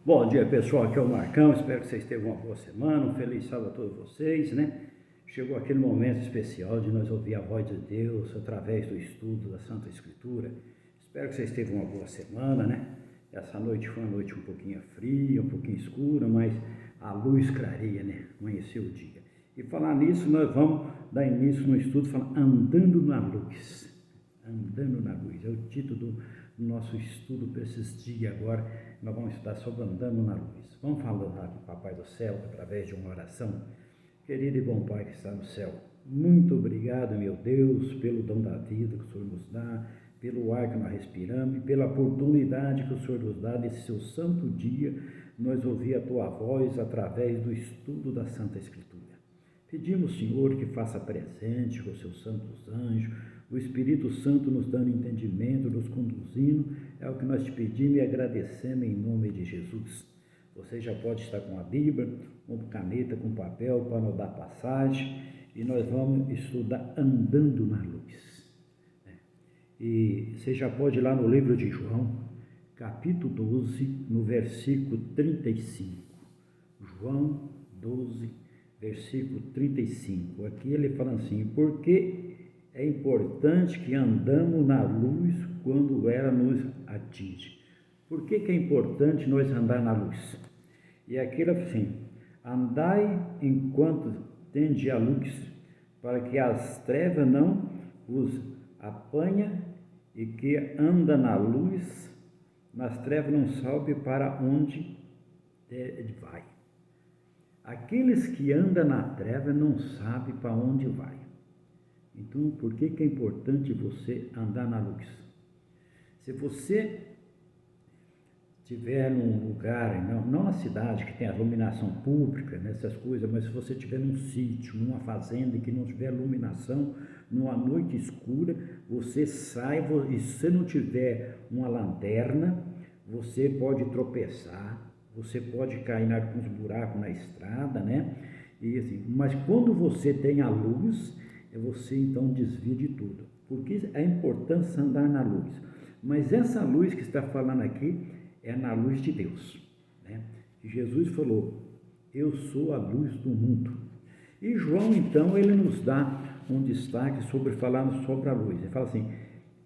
Bom dia, pessoal, aqui é o Marcão, espero que vocês tenham uma boa semana, um feliz sábado a todos vocês, né? Chegou aquele momento especial de nós ouvir a voz de Deus através do estudo da Santa Escritura. Espero que vocês tenham uma boa semana, né? Essa noite foi uma noite um pouquinho fria, um pouquinho escura, mas a luz clareia, né? Amanheceu o dia. E falar nisso, nós vamos dar início no estudo falando Andando na Luz. Andando na Luz, é o título do nosso estudo para esses dias agora. Nós vamos estudar sobre Andando na Luz. Vamos falar com o Papai do Céu através de uma oração. Querido e bom Pai que está no céu, muito obrigado, meu Deus, pelo dom da vida que o Senhor nos dá, pelo ar que nós respiramos e pela oportunidade que o Senhor nos dá nesse seu santo dia, nós ouvir a Tua voz através do estudo da Santa Escritura. Pedimos, Senhor, que faça presente com os seus santos anjos, o Espírito Santo nos dando entendimento, nos conduzindo, é o que nós te pedimos e agradecemos em nome de Jesus. Você já pode estar com a Bíblia, com caneta, com papel para nos dar passagem, e nós vamos estudar Andando na Luz. E você já pode ir lá no livro de João, capítulo 12, no versículo 35. João 12, versículo 35. Aqui ele fala assim: porque é importante que andamos na luz quando ela nos atinge. Por que é importante nós andar na luz? E aquilo assim: andai enquanto tende a luz, para que as trevas não os apanha, e que anda na luz, nas trevas não sabe para onde vai. Aqueles que andam na treva não sabem para onde vai. Então, por que é importante você andar na luz? Se você estiver num lugar, não na cidade que tem a iluminação pública, nessas coisas, mas se você estiver num sítio, numa fazenda que não tiver iluminação, numa noite escura, você sai, e se você não tiver uma lanterna, você pode tropeçar, você pode cair em alguns buracos na estrada, né? E assim, mas quando você tem a luz, você então desvia de tudo. Porque a importância de andar na luz. Mas essa luz que está falando aqui é na luz de Deus, né? E Jesus falou: eu sou a luz do mundo. E João então ele nos dá um destaque sobre falando sobre a luz. Ele fala assim: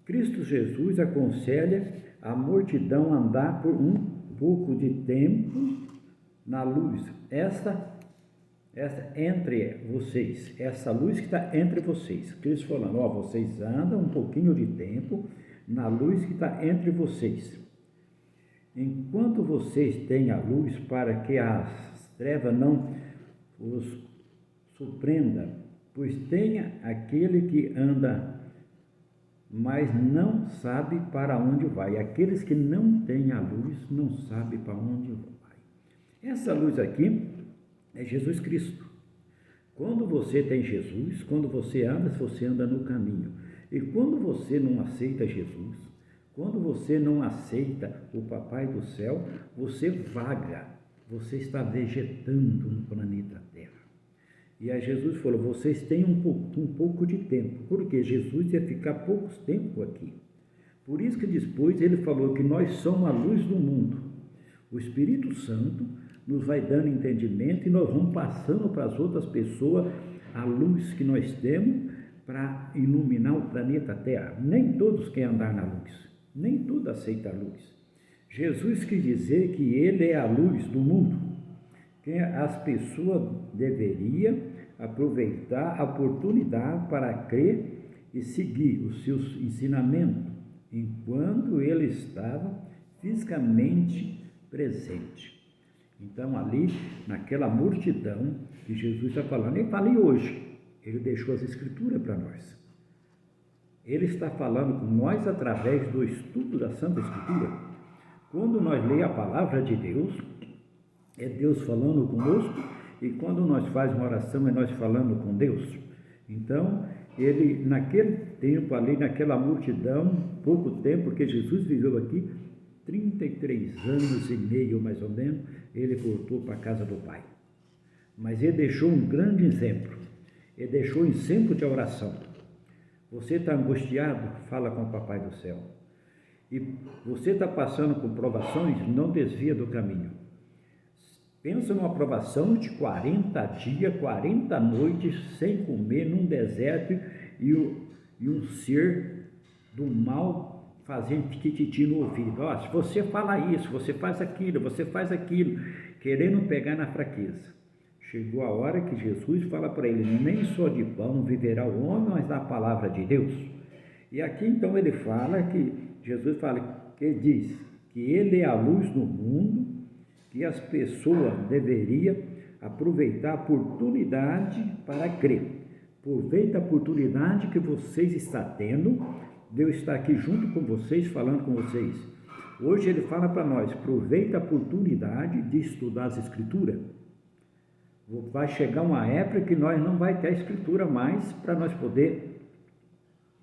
Cristo Jesus aconselha a multidão a andar por um pouco de tempo na luz. Essa entre vocês, essa luz que está entre vocês. Cristo falando: ó, vocês andam um pouquinho de tempo na luz que está entre vocês. Enquanto vocês têm a luz, para que as trevas não os surpreenda, pois tenha aquele que anda, mas não sabe para onde vai. Aqueles que não têm a luz não sabem para onde vai. Essa luz aqui é Jesus Cristo. Quando você tem Jesus, quando você anda no caminho. E quando você não aceita Jesus, quando você não aceita o Papai do Céu, você vaga, você está vegetando no planeta Terra. E aí Jesus falou: vocês têm um pouco de tempo, porque Jesus ia ficar pouco tempo aqui. Por isso que depois ele falou que nós somos a luz do mundo. O Espírito Santo nos vai dando entendimento e nós vamos passando para as outras pessoas a luz que nós temos para iluminar o planeta Terra. Nem todos querem andar na luz, nem todos aceitam a luz. Jesus quis dizer que ele é a luz do mundo. As pessoas deveriam aproveitar a oportunidade para crer e seguir os seus ensinamentos enquanto ele estava fisicamente presente. Então, ali, naquela multidão que Jesus está falando, ele fala: e hoje? Ele deixou as Escrituras para nós. Ele está falando com nós através do estudo da Santa Escritura. Quando nós lemos a palavra de Deus, é Deus falando conosco, e quando nós fazemos uma oração, é nós falando com Deus. Então, ele, naquele tempo ali, naquela multidão, pouco tempo, porque Jesus viveu aqui 33 anos e meio, mais ou menos, ele voltou para a casa do Pai. Mas ele deixou um grande exemplo. Ele deixou um exemplo de oração. Você está angustiado? Fala com o Papai do Céu. E você está passando por provações? Não desvia do caminho. Pensa numa provação de 40 dias, 40 noites, sem comer, num deserto, e um ser do mal fazendo tititi no ouvido. Ó, se você fala isso, você faz aquilo, querendo pegar na fraqueza. Chegou a hora que Jesus fala para ele, nem só de pão viverá o homem, mas da palavra de Deus. E aqui então ele fala que, Jesus fala, que diz que ele é a luz do mundo, que as pessoas deveriam aproveitar a oportunidade para crer. Aproveita a oportunidade que vocês estão tendo, Deus está aqui junto com vocês, falando com vocês. Hoje ele fala para nós, aproveita a oportunidade de estudar as Escrituras. Vai chegar uma época que nós não vai ter a Escritura mais para nós poder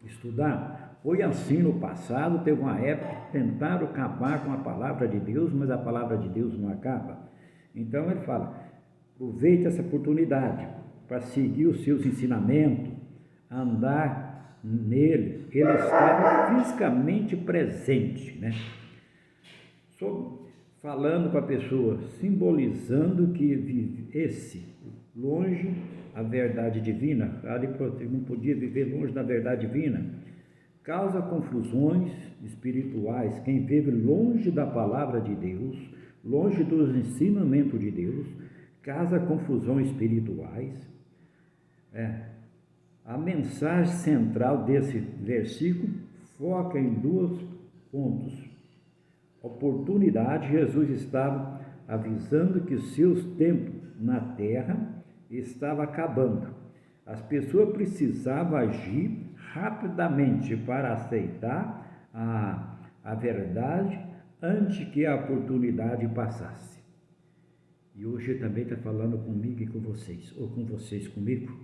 estudar. Foi assim no passado, teve uma época que tentaram acabar com a palavra de Deus, mas a palavra de Deus não acaba. Então ele fala, aproveite essa oportunidade para seguir os seus ensinamentos, andar nele. Ele estava fisicamente presente, né? Falando com a pessoa, simbolizando que vivesse longe a verdade divina, ele não podia viver longe da verdade divina, causa confusões espirituais. Quem vive longe da palavra de Deus, longe dos ensinamentos de Deus, causa confusões espirituais. A mensagem central desse versículo foca em 2 pontos. Oportunidade, Jesus estava avisando que os seus tempos na terra estavam acabando. As pessoas precisavam agir rapidamente para aceitar a verdade antes que a oportunidade passasse. E hoje ele também está falando comigo e com vocês, ou com vocês comigo.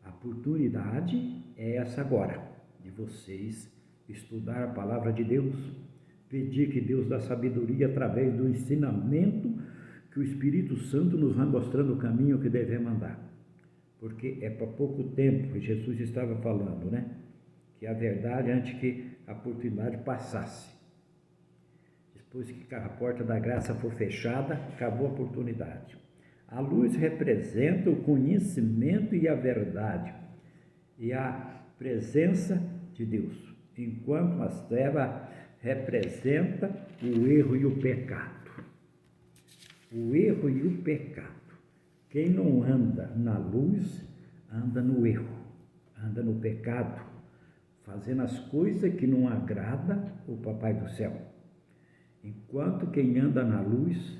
A oportunidade é essa agora, de vocês estudar a palavra de Deus, pedir que Deus dá sabedoria através do ensinamento que o Espírito Santo nos vai mostrando o caminho que devemos andar. Porque é para pouco tempo, Jesus estava falando, né? Que a verdade, antes que a oportunidade passasse. Depois que a porta da graça for fechada, acabou a oportunidade. A luz representa o conhecimento e a verdade, e a presença de Deus, enquanto as trevas representa o erro e o pecado. O erro e o pecado. Quem não anda na luz, anda no erro, anda no pecado, fazendo as coisas que não agrada o Papai do Céu. Enquanto quem anda na luz,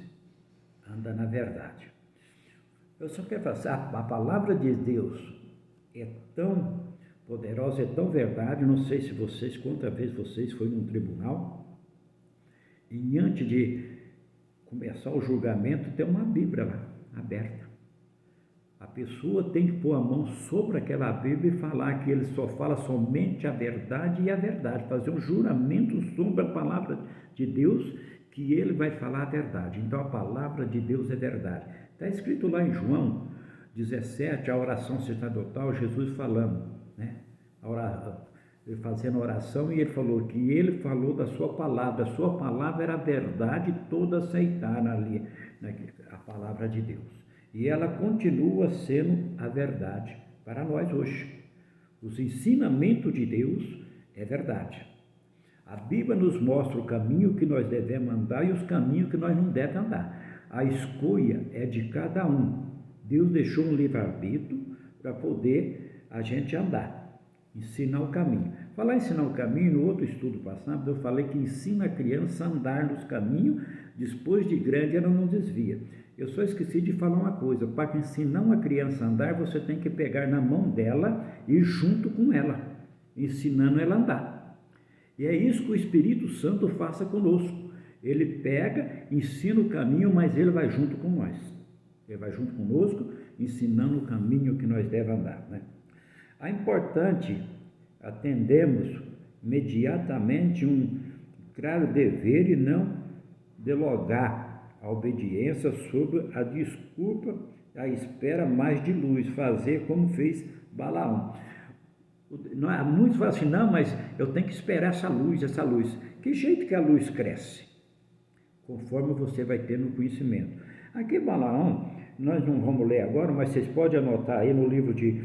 anda na verdade. Eu só quero falar, a palavra de Deus é tão poderosa, é tão verdade. Não sei se vocês, quantas vezes vocês foram num tribunal e antes de começar o julgamento tem uma Bíblia lá aberta. A pessoa tem que pôr a mão sobre aquela Bíblia e falar que ele só fala somente a verdade e a verdade, fazer um juramento sobre a palavra de Deus, que ele vai falar a verdade. Então a palavra de Deus é verdade. Está escrito lá em João 17, a oração sacerdotal, Jesus falando, né? Fazendo oração, e ele falou que ele falou da sua palavra era a verdade, toda aceitaram ali, né? A palavra de Deus. E ela continua sendo a verdade para nós hoje. Os ensinamentos de Deus é verdade. A Bíblia nos mostra o caminho que nós devemos andar e os caminhos que nós não devemos andar. A escolha é de cada um. Deus deixou um livre-arbítrio para poder a gente andar, ensinar o caminho. Falar em ensinar o caminho, no outro estudo passado, eu falei que ensina a criança a andar nos caminhos, depois de grande ela não desvia. Eu só esqueci de falar uma coisa, para ensinar uma criança a andar, você tem que pegar na mão dela e ir junto com ela, ensinando ela a andar. E é isso que o Espírito Santo faça conosco. Ele pega, ensina o caminho, mas ele vai junto com nós. Ele vai junto conosco, ensinando o caminho que nós devemos andar, né? É importante atendermos imediatamente um claro dever e não delogar a obediência sobre a desculpa, a espera mais de luz, fazer como fez Balaão. Muitos falam assim, não, mas eu tenho que esperar essa luz. Que jeito que a luz cresce? Conforme você vai tendo conhecimento. Aqui Balaão, nós não vamos ler agora, mas vocês podem anotar aí no livro de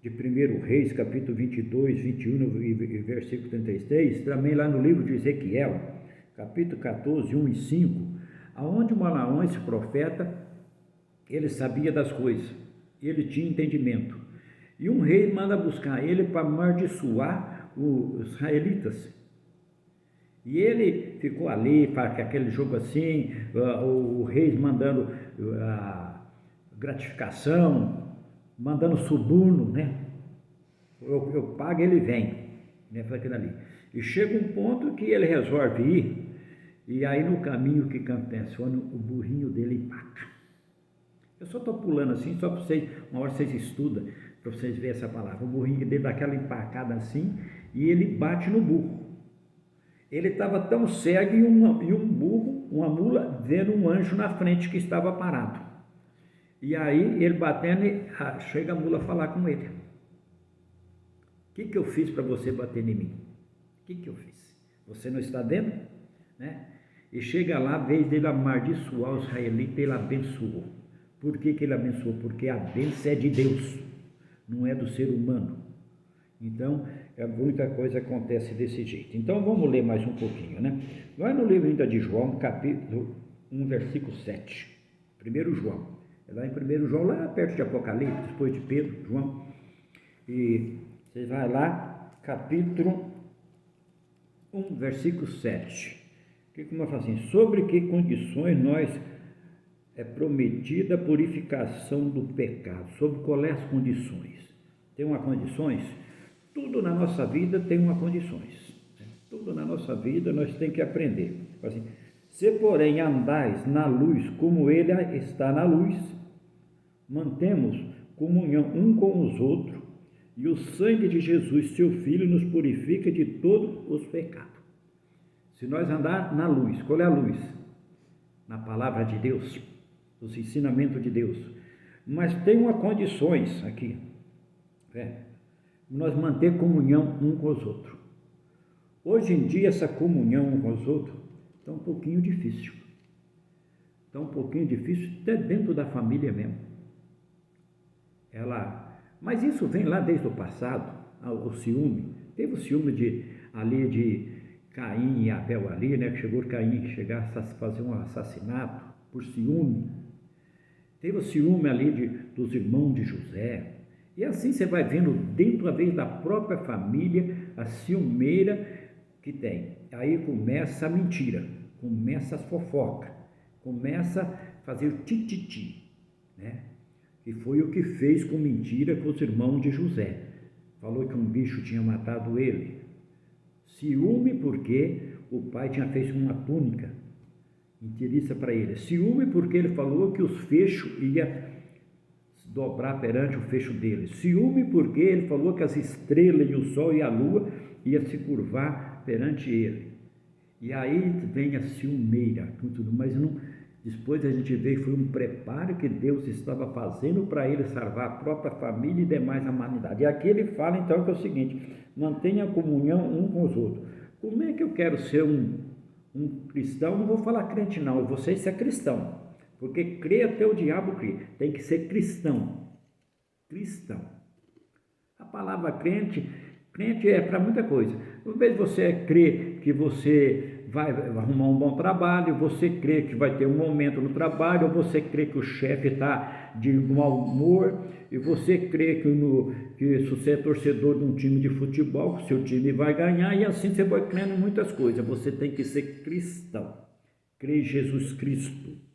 1 Reis, capítulo 22, 21 e versículo 36, também lá no livro de Ezequiel, capítulo 14, 1 e 5, aonde Balaão, esse profeta, ele sabia das coisas, ele tinha entendimento. E um rei manda buscar ele para amaldiçoar os israelitas. E ele ficou ali, para aquele jogo assim, o rei mandando gratificação, mandando suborno, né? Eu pago, ele vem, né? Foi aquilo ali. E chega um ponto que ele resolve ir, e aí no caminho que campeciona, o burrinho dele empaca. Eu só estou pulando assim, só para vocês, uma hora vocês estudam, para vocês verem essa palavra. O burrinho dele dá aquela empacada assim, e ele bate no burro. Ele estava tão cego e um burro, uma mula, vendo um anjo na frente que estava parado. E aí ele batendo, chega a mula falar com ele. O que eu fiz para você bater em mim? O que eu fiz? Você não está vendo? Né? E chega lá, a vez dele amaldiçoar os israelitas, ele abençoou. Por que ele abençoou? Porque a bênção é de Deus, não é do ser humano. Então, muita coisa acontece desse jeito. Então, vamos ler mais um pouquinho, né? Vai no livro ainda de João, capítulo 1, versículo 7. 1 João. É lá em 1 João, lá perto de Apocalipse, depois de Pedro, João. E você vai lá, capítulo 1, versículo 7. O que nós fazemos assim? Sobre que condições nós é prometida a purificação do pecado? Sobre quais as condições? Tem uma condições? Tudo na nossa vida tem uma condições. Tudo na nossa vida nós temos que aprender. Assim, se porém andais na luz como ele está na luz, mantemos comunhão um com os outros, e o sangue de Jesus, seu Filho, nos purifica de todos os pecados. Se nós andar na luz, qual é a luz? Na palavra de Deus, os ensinamentos de Deus. Mas tem uma condições aqui. Nós manter comunhão um com os outros. Hoje em dia, essa comunhão um com os outros está um pouquinho difícil. Está um pouquinho difícil até dentro da família mesmo. Mas isso vem lá desde o passado, o ciúme. Teve o ciúme de Caim e Abel ali, né? Que chegou Caim que chegasse a fazer um assassinato por ciúme. Teve o ciúme ali dos irmãos de José. E assim você vai vendo dentro, às vezes, da própria família, a ciumeira que tem. Aí começa a mentira, começa as fofocas, começa a fazer o tititi, né? Que foi o que fez com mentira com os irmãos de José. Falou que um bicho tinha matado ele. Ciúme porque o pai tinha feito uma túnica inteiriça para ele. Ciúme porque ele falou que os fechos iam dobrar perante o fecho dele. Ciúme porque ele falou que as estrelas e o sol e a lua iam se curvar perante ele. E aí vem a ciumeira, mas não, depois a gente vê que foi um preparo que Deus estava fazendo para ele salvar a própria família e demais a humanidade. E aqui ele fala então que é o seguinte: mantenha a comunhão um com os outros. Como é que eu quero ser um cristão? Não vou falar crente não, eu vou ser cristão. Porque crê até o diabo crê. Tem que ser cristão. Cristão. A palavra crente é para muita coisa. Uma vez você crê que você vai arrumar um bom trabalho, você crê que vai ter um aumento no trabalho, ou você crê que o chefe está de mau humor, e você crê que se você é torcedor de um time de futebol, que seu time vai ganhar, e assim você vai crendo em muitas coisas. Você tem que ser cristão. Crê em Jesus Cristo.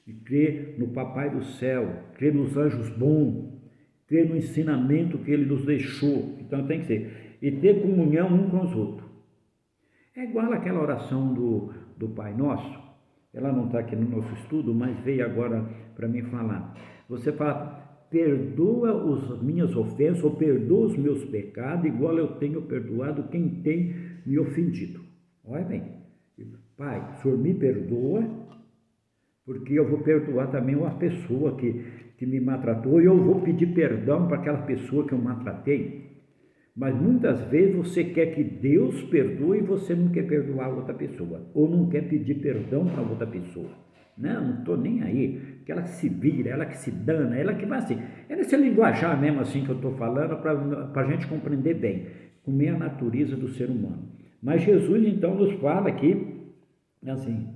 E crer no Papai do Céu, crer nos anjos bons, crer no ensinamento que Ele nos deixou. Então tem que ser. E ter comunhão um com os outros. É igual aquela oração do Pai Nosso. Ela não está aqui no nosso estudo, mas veio agora para mim falar. Você fala, perdoa as minhas ofensas, ou perdoa os meus pecados, igual eu tenho perdoado quem tem me ofendido. Olha bem. Pai, o Senhor me perdoa, porque eu vou perdoar também uma pessoa que me maltratou, e eu vou pedir perdão para aquela pessoa que eu maltratei. Mas muitas vezes você quer que Deus perdoe e você não quer perdoar outra pessoa, ou não quer pedir perdão para outra pessoa. Não estou nem aí. Que ela se vira, ela que se dana, ela que vai assim. É nesse linguajar mesmo assim que eu estou falando para a gente compreender bem como é a natureza do ser humano. Mas Jesus então nos fala aqui, assim,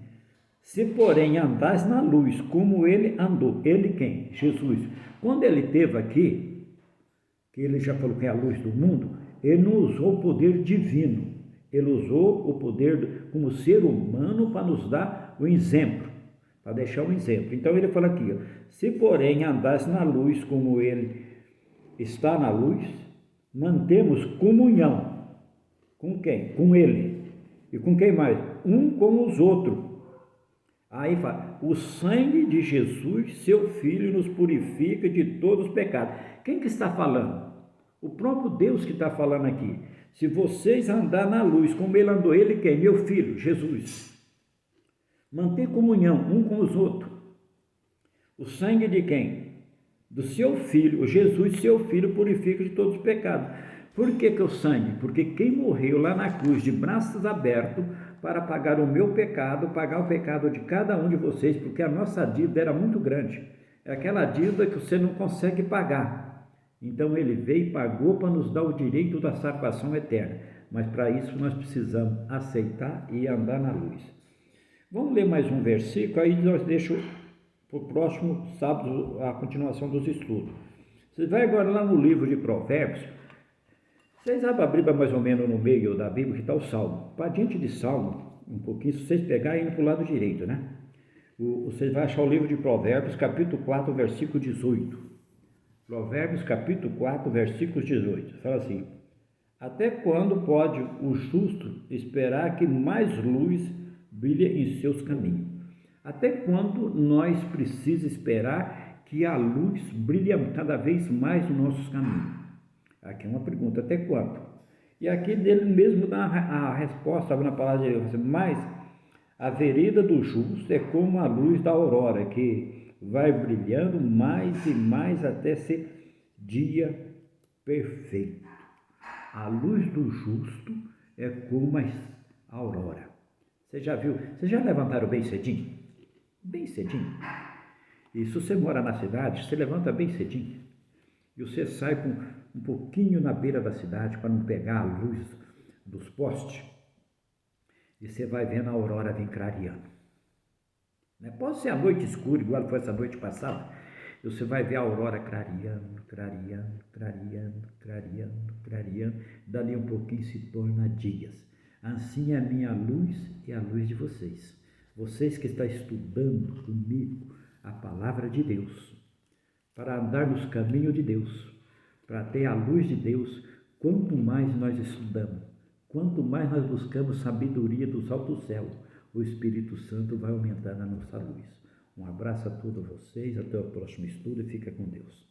se porém andares na luz como ele andou, ele quem? Jesus. Quando ele esteve aqui, que ele já falou que é a luz do mundo, ele não usou o poder divino, ele usou o poder como ser humano para nos dar o exemplo, para deixar um exemplo. Então ele fala aqui, ó, se porém andares na luz como ele está na luz, mantemos comunhão. Com quem? Com ele. E com quem mais? Um com os outros. Aí fala, o sangue de Jesus, seu Filho, nos purifica de todos os pecados. Quem que está falando? O próprio Deus que está falando aqui. Se vocês andar na luz, como ele andou, ele quem? Meu Filho, Jesus. Manter comunhão um com os outros. O sangue de quem? Do seu Filho. O Jesus, seu Filho, purifica de todos os pecados. Por que o sangue? Porque quem morreu lá na cruz de braços abertos para pagar o meu pecado, pagar o pecado de cada um de vocês, porque a nossa dívida era muito grande. É aquela dívida que você não consegue pagar. Então ele veio e pagou para nos dar o direito da salvação eterna. Mas para isso nós precisamos aceitar e andar na luz. Vamos ler mais um versículo, aí nós deixamos para o próximo sábado a continuação dos estudos. Você vai agora lá no livro de Provérbios. Vocês abrem a Bíblia mais ou menos no meio da Bíblia que está o Salmo. Para diante de Salmo, um pouquinho, se vocês pegarem indo para o lado direito, né? Vocês vão achar o livro de Provérbios, capítulo 4, versículo 18. Provérbios, capítulo 4, versículo 18. Fala assim, até quando pode o justo esperar que mais luz brilhe em seus caminhos? Até quando nós precisamos esperar que a luz brilhe cada vez mais nos nossos caminhos? Aqui é uma pergunta, até quando? E aqui dele mesmo dá a resposta na palavra de Deus, mas a vereda do justo é como a luz da aurora, que vai brilhando mais e mais até ser dia perfeito. A luz do justo é como a aurora. Você já viu? Vocês já levantaram bem cedinho? Bem cedinho. E se você mora na cidade, você levanta bem cedinho. E você sai com um pouquinho na beira da cidade para não pegar a luz dos postes. E você vai vendo a aurora vir clareando. Pode ser a noite escura, igual foi essa noite passada. E você vai ver a aurora clareando, clareando, clareando, clareando, clareando. Dali um pouquinho se torna dias. Assim é a minha luz e a luz de vocês. Vocês que estão estudando comigo a palavra de Deus, para andar nos caminhos de Deus, para ter a luz de Deus, quanto mais nós estudamos, quanto mais nós buscamos sabedoria dos altos céus, o Espírito Santo vai aumentar na nossa luz. Um abraço a todos vocês, até o próximo estudo e fica com Deus.